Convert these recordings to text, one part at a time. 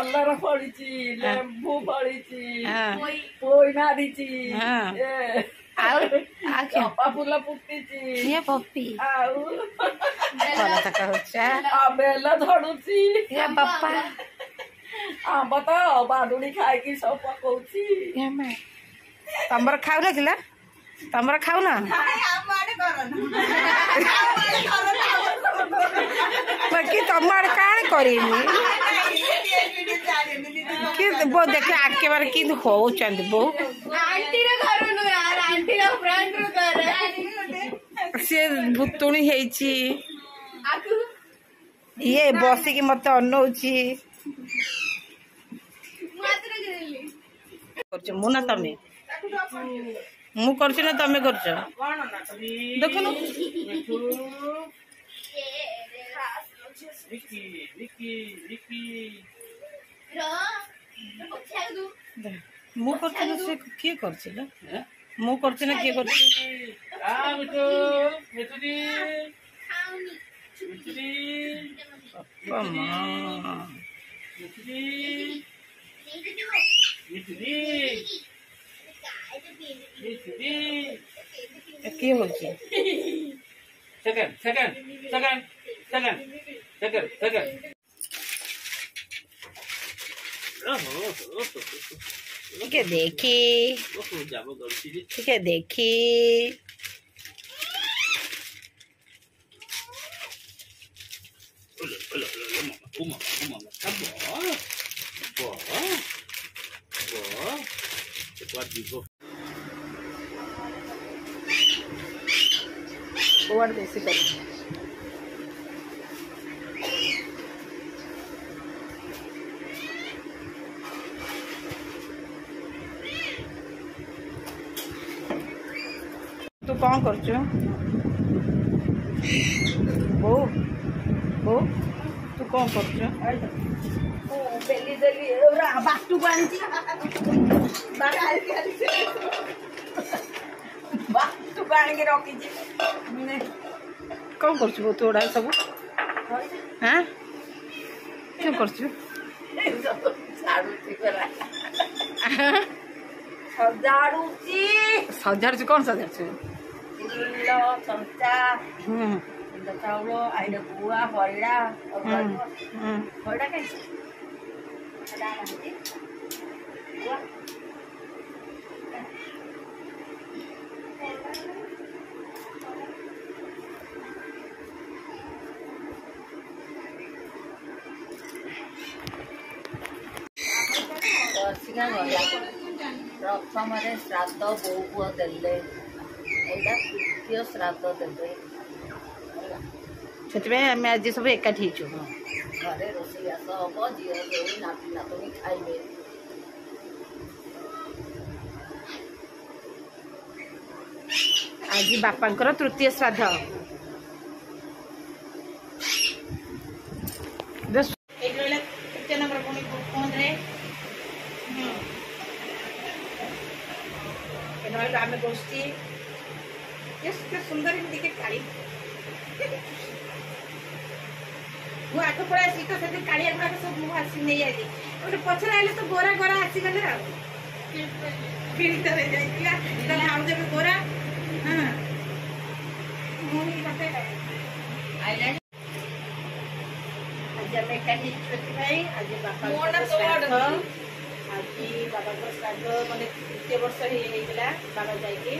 Colour फड़ी लेंबू फड़ी पोई मारी चपा फूल फुटी पपी बेल झड़ुची बापा आंब तो बादुड़ी खाई सब पकौची तमर खाऊ ना किला तमर खाऊ ना कि तुम आड़े काण करी बो देखे आके बार कि होउचंद बो से भुतुणी हेची ये बसिकी मत अनौची मु ना तमे मु करछ ना तमे करछ देखो ना मु करछ ना से के करछ ना मु करछ ना के करछ आ बेटो बेटुदी बेटुदी मामा बेटुदी बेटुदी बेटुदी के होची second second second second second second ठीक है देखी ठीक है देखी ओवर देसी कर तू कौन कर बो बो तू कौन कर बाटू आनी रखी कौन कर तोड़ा सब हाँ क्या कर सजाड़ कौन सजाड़ चमचा चाउल आइड गुआ हरिड़ा हरिड़ा कहीं प्रथम श्राद्ध बो पुआ देले तृतीय श्राद्ध देवे से आज सब एकाठी घरे रोषेईबास हम झील नाती नातुणी खाइबे आज बापा तृतीय श्राद्ध तृतीय नंबर आम गोष्ठी सुंदर काली मु आग पड़ा आसी तो कालिया गुड़ाक सब मुझे आसी नहीं आई गोटे पचर आए तो गोरा गोरा आसीगले आउ जब गोरा हाँ आज आम एकाठी आज बापा आज बाबा श्राद्ध मानते तृतीय वर्ष होगा बाबा जाइए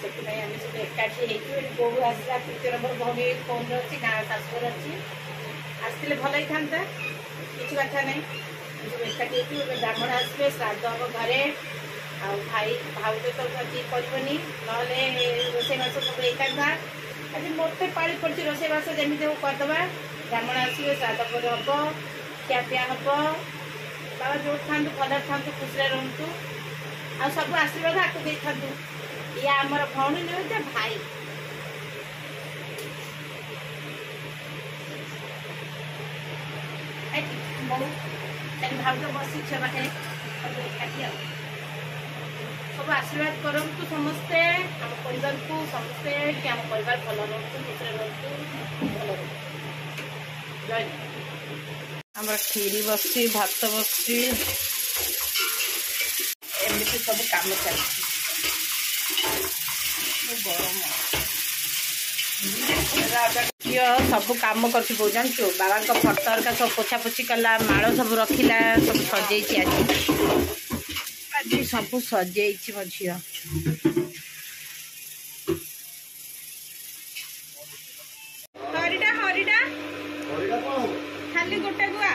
से आम सब एकाठी बो आसला तृतीय नंबर भौणी फोन अच्छी गाँ शाशुर अच्छी आसते भल ही था किसी कथा नहीं सब एकाठी ब्राह्मण आसवे श्राद्ध हम घरे आई भाउज तो करनी ना रोषेईबास सब था आज मत पाड़ी पड़ी रोषेईबास जमी करदे ब्राह्मण आसवे श्राद्ध पर हम खियापिया हम बाबा जो था भल था खुशी रुहतु आ सब आशीर्वाद आगे दे था ये आमर भौणी नुहे भाई भाव बस पाखे सब आशीर्वाद करूँ समस्ते आम परिवार को समस्ते कि आम परिवार भल रुहतु खुशी रुहतु भल जय ଆମର କ୍ଷୀରି ବସିଛି, ଭାତ ବସିଛି, ଏମିତି ସବୁ କାମ ଚାଲିଛି। ଗରମ ଝିଅ ସବୁ କାମ କରୁଛି ବୋଉ ଜାଣିଛୁ। ବାବାଙ୍କ ଫଟୋ ହେରିକା ସବୁ ପୋଛାପୋଛି କଲା, ମାଳ ସବୁ ରଖିଲା, ସବୁ ସଜେଇଛି ଆଜି ସବୁ ସଜେଇଛି ମୋ ଝିଅ। ହରିଟା ହରିଟା ଖାଲି ଗୋଟେ ଗୁଆ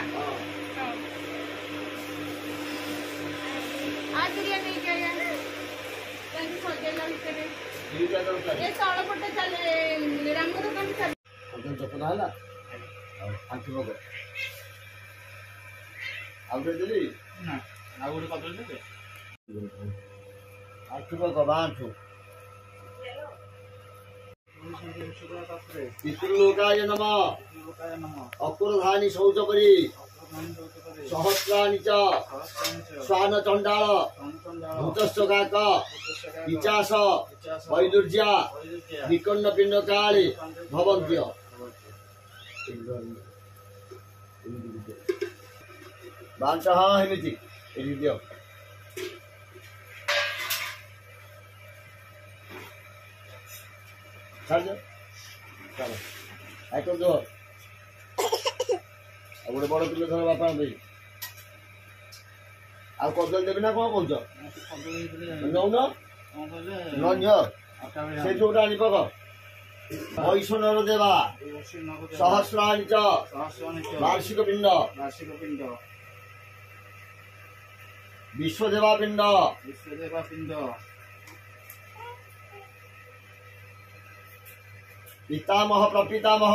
ତଳପଟେ ଚାଲେ ରାମ ଦୋକାନ ଚାଲେ। ଆଣ୍ଠୁ ପକ ଆଉ ଗୋଟେ ଦେଲି ନା ଆଉ ଗୋଟେ କଦଳୀ ଦେବେ। ଆଣ୍ଠୁ ପକ ବାଣ୍ଠୁ ପିତୃଲୋକାୟ ନମଃ ଅକୁରଧାନି ଶୌଚ କରି ସହସ୍ରାଣି च ଶ୍ୱାନ ଚଣ୍ଡାଳ ଭୂତସ୍ୟ କାକ ପିଚାସ ବୈଦୁର୍ଯ୍ୟା ବିକନ୍ନ ପିଣ୍ଡ କାଳେ ଭବନ୍ତ୍ୟ। ବାଣ୍ଟ ହଁ ଏମିତି ଏଠି ଦିଅ। ଛାଡ଼ ଚାଲ ଆଇଟମ ଦିଅ। ଆଉ ଗୋଟେ ବଡ଼ କିଲୋ ଧର ବାପା ଦେଇ ଆଉ କଦଳୀ ଦେବି ନା କ'ଣ କହୁଛ? ନଉନ ନ ନିଅ ସେ ଯୋଉଟା ଆଣି ପକ। ବୈଷ୍ଣବ ଦେବା ସହସ୍ରାଣି च ବାର୍ଷିକ ପିଣ୍ଡ ବିଶ୍ୱଦେବା ପିଣ୍ଡ ପିତାମହ ପ୍ରପିତାମହ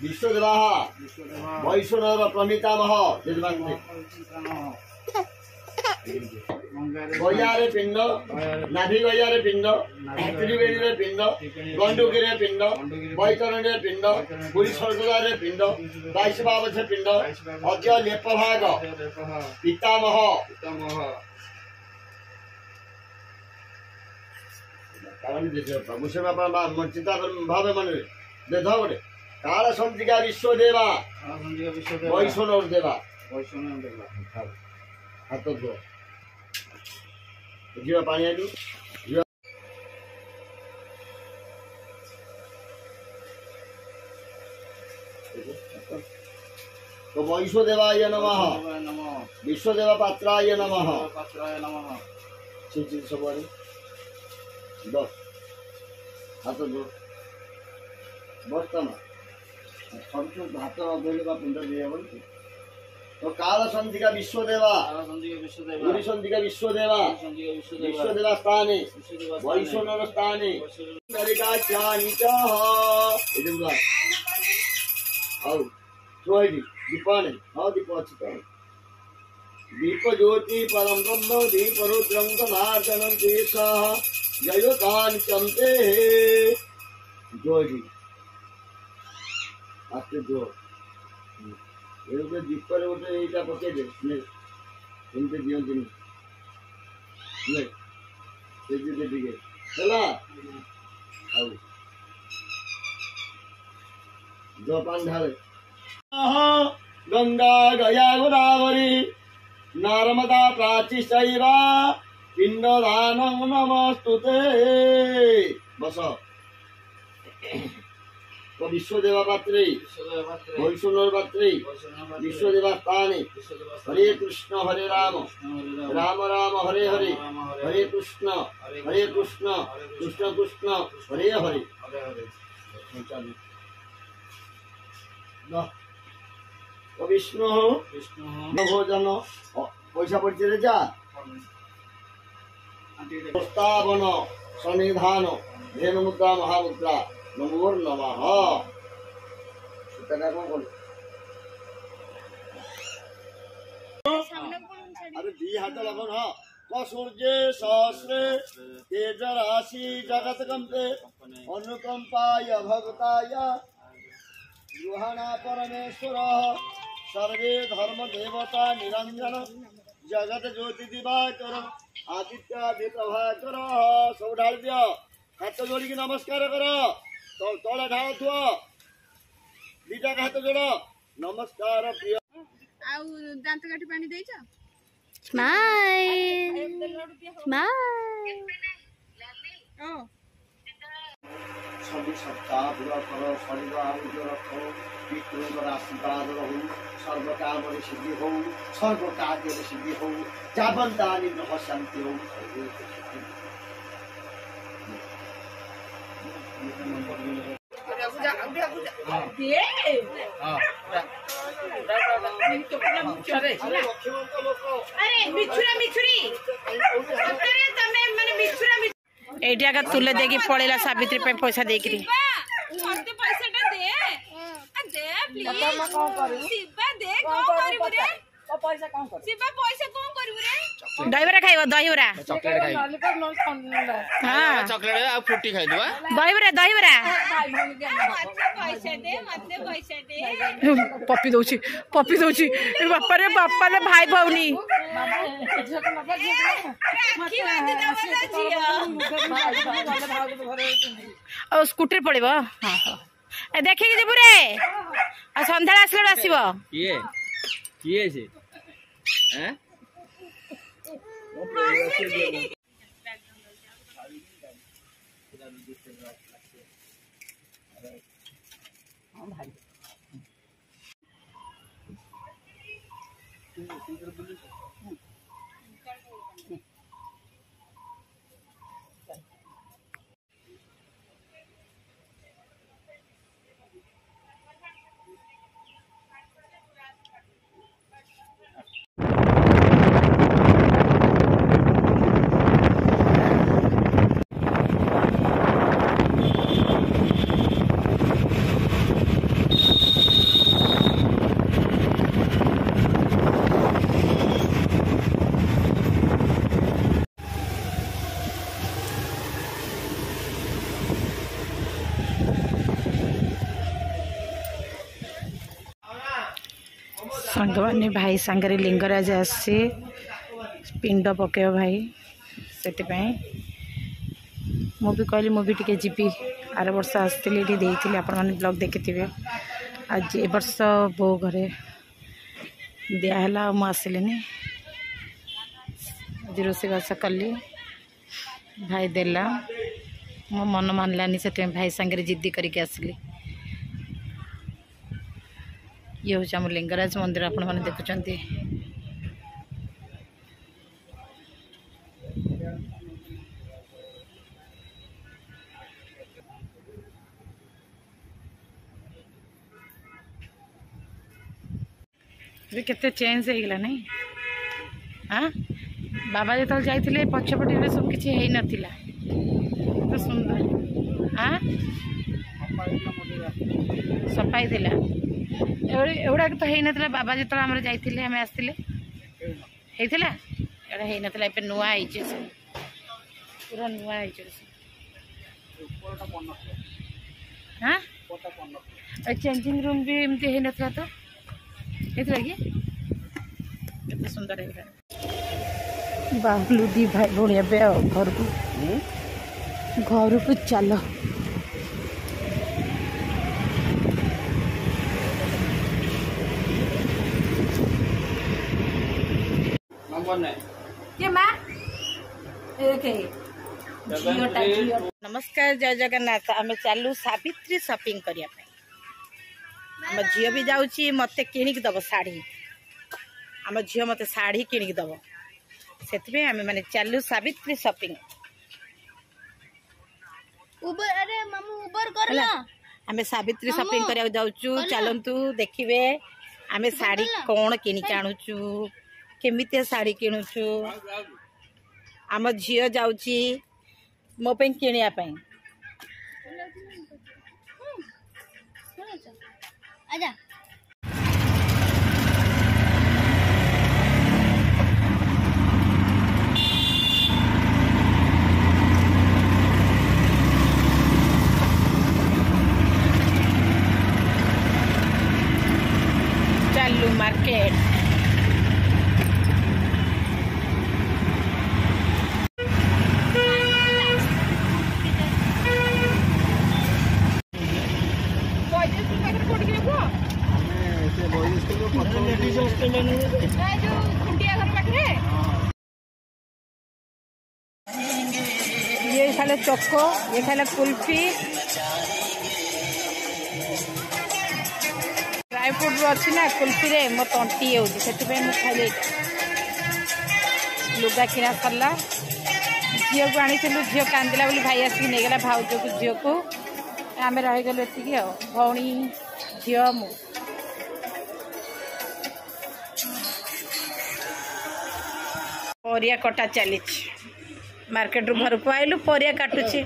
ବିଶ୍ୱଦେବା ବୈଷ୍ଣବ ପ୍ରମିତାମହ ଗୟାରେ ପିଣ୍ଡ ନାଭି ଗୟାରେ ପିଣ୍ଡ ତ୍ରିବେଣୀରେ ପିଣ୍ଡ ଗଣ୍ଡୁକିରେ ପିଣ୍ଡ ବୈତରଣୀରେ ପିଣ୍ଡ ପୁରୀ ସ୍ୱର୍ଗଦ୍ୱାରରେ ପିଣ୍ଡ ବାଇଶ ବାବଛେ ପିଣ୍ଡ ଅଦ୍ୟ ଲେପ ଭାଗ ପିତାମହ ଚିନ୍ତା ଭାବେ ମନରେ ଦେଧ ଗୋଟେ କାଳ ସଞ୍ଚିକା ବିଶ୍ୱଦେବା ବୈଷ୍ଣବ ଦେବା ହାତ ଧୁଅ ଝିଅ ପାଣି ଆଣିଲୁ ଝିଅ तो वैश्वदेवाय नमः विश्वदेव पात्राय नमः सब दस हाथ दो बर्तन सब हाथ धोले पिंड दिए तो काल संधिका विश्वदेवा गुरु संधिका विश्वदेवा विश्वदेवा स्थाने वैष्णव स्थाने दीपाने हाँ दीप अच्छी तो दीप ज्योति परम ब्रह्म दीप रुद्रम कमार्दनम तीर्थ जय कांचमते जोजी आस्ते जो ये दीप गोटे यहाँ पकई दे एमती दिखती जपान ढाले गंगा गया गोदावरी नर्मदा प्राची शैवा पिंडदान नमस्तुते बस तो विश्वदेवा पात्रे वैष्णव पात्रे विश्वदेवा स्थाने हरे कृष्ण हरे राम राम राम हरे हरे हरे कृष्ण कृष्ण कृष्ण हरे हरे विष्णु भोजन पैसा पड़े रे जा प्रस्तावन सन्निधान धेनु मुद्रा महामुद्रा नमोर नमः अरे दी हाथ लगन हाँ सूर्य सहस्रे तेज राशि जगत कंपे अनुकंपाय भक्ताय युहाना परमेश्वर सर्वे धर्म देवता निरंजन जगत ज्योति दिवाकर आदित्य आदि प्रभाकर सब ढाल दियो हाथ जोड़ी की नमस्कार कर तले ढाल थुओ दीटा हाथ जोड़ नमस्कार प्रिय दांत काठी पानी देइछ स्माइल स्माइल सब सप्ताह पूरा करो शरीर आरोग्य रखो पितृंकर आशीर्वाद रहू सर्व काम सिद्धि हो सर्व कार्य सिद्धि हो जावंतानि ग्रह शांति हो एठी आगा तुले देगी पड़ेला सावित्री पे पैसा देकरी मते पैसाटा दे दे प्लीज शिवा दे कोन करिबु रे पैसा कोन कर शिवा पैसा कोन करिबु रे दहीबरा खाइबो दहीबरा चॉकलेट खाइ हां चॉकलेट आ फ्रूटी खाइ दबा दहीबरा पैसा दे मते पैसा दे पप्पी दउची बापा रे भाई भौनी राखी बांध दबा जिया ओ स्कूटर पड़िबो हां हां ए देखि के जेबु रे आ संध्या आसले आसीबो किए से हैं संगवानी भाई सांगरे लिंगराज आसी पिंड पकेव भाई से मुझे कहली मुझे टी जी आर वर्ष आसती आपण मैंने ब्लॉग देखी आज ए वर्ष बो घरे दिहला मुझे आसलिनी आज रोषेबास कली भाई देला मो मन मानलानी से भाई सांगे जिद्दी करके आसली ये हूँ आम लिंगराज मंदिर आपण मैंने देखुं केते चेंज हो गला नहीं हाँ बाबा जो जाइए पछपटे सब किसी है नाला तो सुंदर हाँ सफाई थिला एवढा तो है ना बाबा जो आम जाइए आम आसते होता है ना नुआ पूरा नुआ हाँ चेंजिंग रूम भी एमती है ना तो होता कि केते सुंदर है बाबलू दी भाई भौणी घर को चल नमस्कार जय जगन्नाथ आम चलू सावित्री शॉपिंग करने आम झील भी जाऊँगी मत किणिक दब शाढ़ी आम झील मत शाढ़ी किणिक दब से आम मैंने चलू सावित्री शॉपिंग आम सावित्री शॉपिंग करने जाऊँ चलतु देखिए आम शाढ़ी कौन किणिक आणुचु केमितिया शाढ़ी किणुचु आम झील जाऊँगी मो किणवाई चलू मार्केट ये खाले चोको ये खाले कुल्फी ड्राई फ्रूट अच्छी ना कुल्फी रे मो तंटी से खाइले लुगा किना सरला झील को आनी झील कांदिला बोली भाई आसिक नहीं भाउज को झील को आम रहीगलु एति भौणी झील मु परिया कटा चली मार्केट रू घर को आइलु परिया काटुची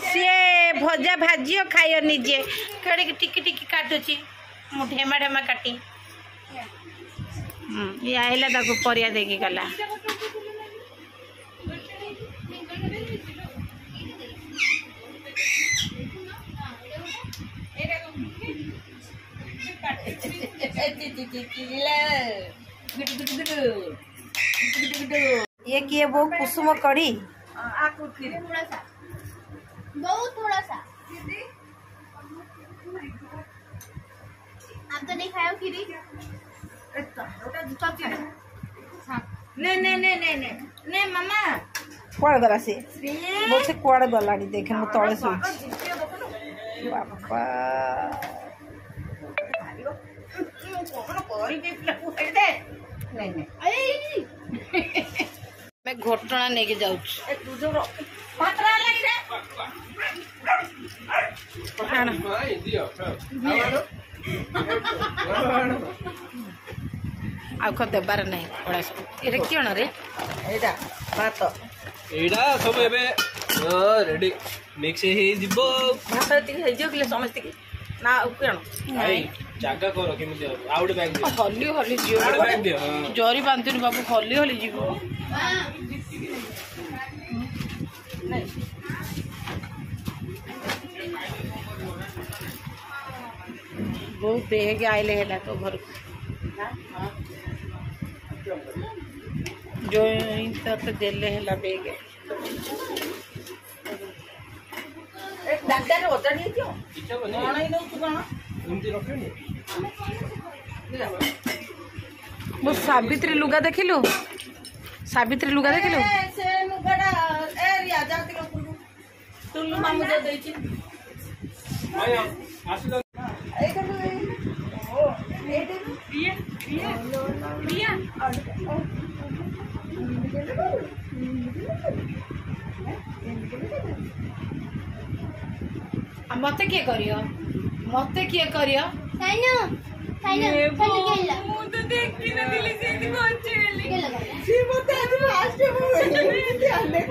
सी भजा भाजी खाइयो निजे कड़े टिकी टिकी काटुची मु ढेमा ढेमा काटी ये आइला ताको परिया देकी गला ये किए वो कुसुम कड़ी बहुत थोड़ा सा आप तो नहीं खाया खीरी ने मामा कुआड़े गला से बोलते कुआड़े गलानी देखे मु तले सोच बाबा मैं घटना नहीं के जाऊँ आउ देबार नहीं पड़ा ये कौन रे भात एडा सब एबे रेडी मिक्स हे दिबो भात हे जो कि समस्त की ना कौन भाई जागा करो केमिति आउट बैग दियो हली हली जीव आउट बैग दियो जरी बांधुनी बाबू हली हली जीव बहुत बेग आइले है तो घर जो तो देले है बेग दादा ओटा नहीं दियो कोन ही नो तू कोन एमती रखनी वो सावित्री लुगा देखिलु सावित्री लुगा देखिलु से लुगाडा ए रिया जा के टुल्लू मामू जो देछि आया आसिलो मते किए करियो मते किए करियो साइनो साइनो साइनो केला मु तो देखि न दिले से कोन चली केला सी मते आज लास्ट में